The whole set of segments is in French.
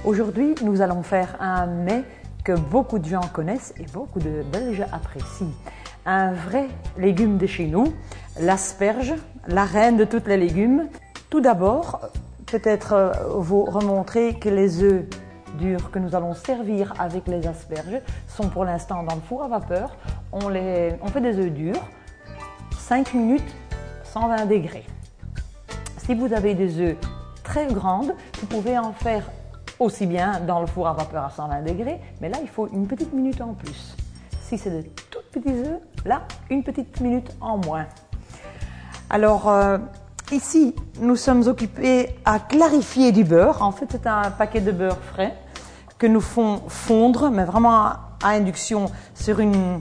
Aujourd'hui, nous allons faire un mets que beaucoup de gens connaissent et beaucoup de Belges apprécient. Un vrai légume de chez nous, l'asperge, la reine de tous les légumes. Tout d'abord, peut-être vous remontrer que les œufs durs que nous allons servir avec les asperges sont pour l'instant dans le four à vapeur. On fait des œufs durs, 5 minutes, 120 degrés. Si vous avez des œufs très grandes, vous pouvez en faire aussi bien dans le four à vapeur à 120 degrés, mais là il faut une petite minute en plus. Si c'est de tout petits œufs, là une petite minute en moins. Alors ici nous sommes occupés à clarifier du beurre. En fait c'est un paquet de beurre frais que nous faisons fondre, mais vraiment à induction sur un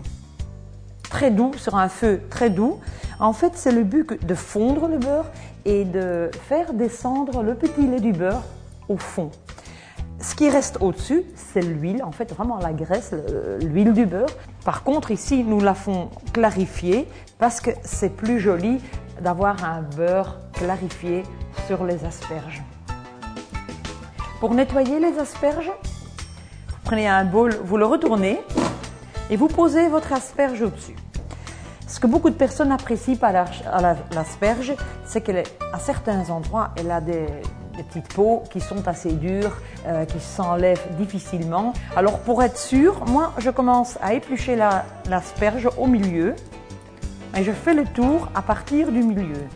feu très doux. En fait c'est le but de fondre le beurre et de faire descendre le petit lait du beurre au fond. Ce qui reste au-dessus, c'est l'huile, en fait vraiment la graisse, l'huile du beurre. Par contre ici, nous la faisons clarifier parce que c'est plus joli d'avoir un beurre clarifié sur les asperges. Pour nettoyer les asperges, vous prenez un bol, vous le retournez et vous posez votre asperge au-dessus. Ce que beaucoup de personnes apprécient par l'asperge, c'est qu'à certains endroits, elle a des petites peaux qui sont assez dures, qui s'enlèvent difficilement. Alors pour être sûr, moi je commence à éplucher l'asperge au milieu et je fais le tour à partir du milieu.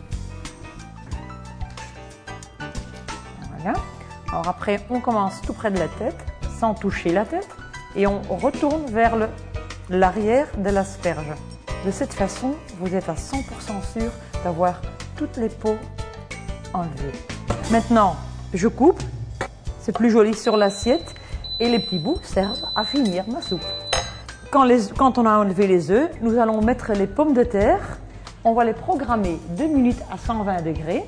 Voilà. Alors après on commence tout près de la tête, sans toucher la tête, et on retourne vers l'arrière de l'asperge. De cette façon, vous êtes à 100% sûr d'avoir toutes les peaux enlevées. Maintenant, je coupe, c'est plus joli sur l'assiette et les petits bouts servent à finir ma soupe. Quand on a enlevé les œufs, nous allons mettre les pommes de terre. On va les programmer 2 minutes à 120 degrés.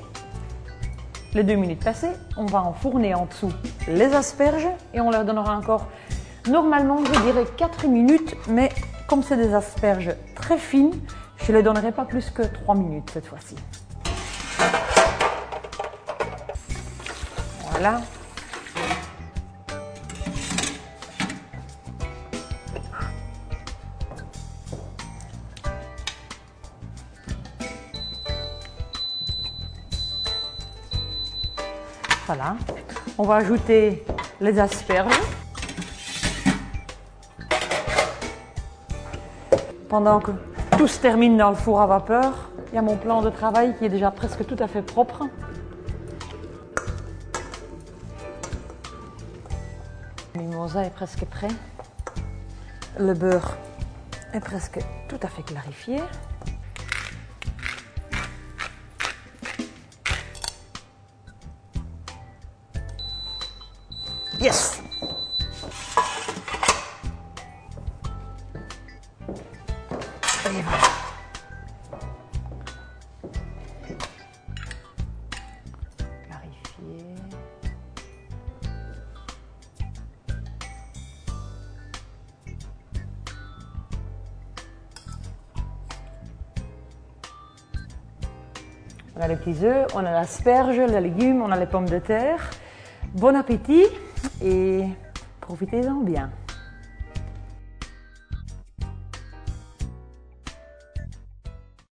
Les 2 minutes passées, on va enfourner en dessous les asperges et on leur donnera encore, normalement je dirais 4 minutes, mais comme c'est des asperges très fines, je ne les donnerai pas plus que 3 minutes cette fois-ci. Voilà. Voilà. On va ajouter les asperges. Pendant que tout se termine dans le four à vapeur, il y a mon plan de travail qui est déjà presque tout à fait propre. Le mimosa est presque prêt. Le beurre est presque tout à fait clarifié. Yes! Et voilà. Clarifier. On a les petits œufs, on a l'asperge, les légumes, on a les pommes de terre. Bon appétit et profitez-en bien.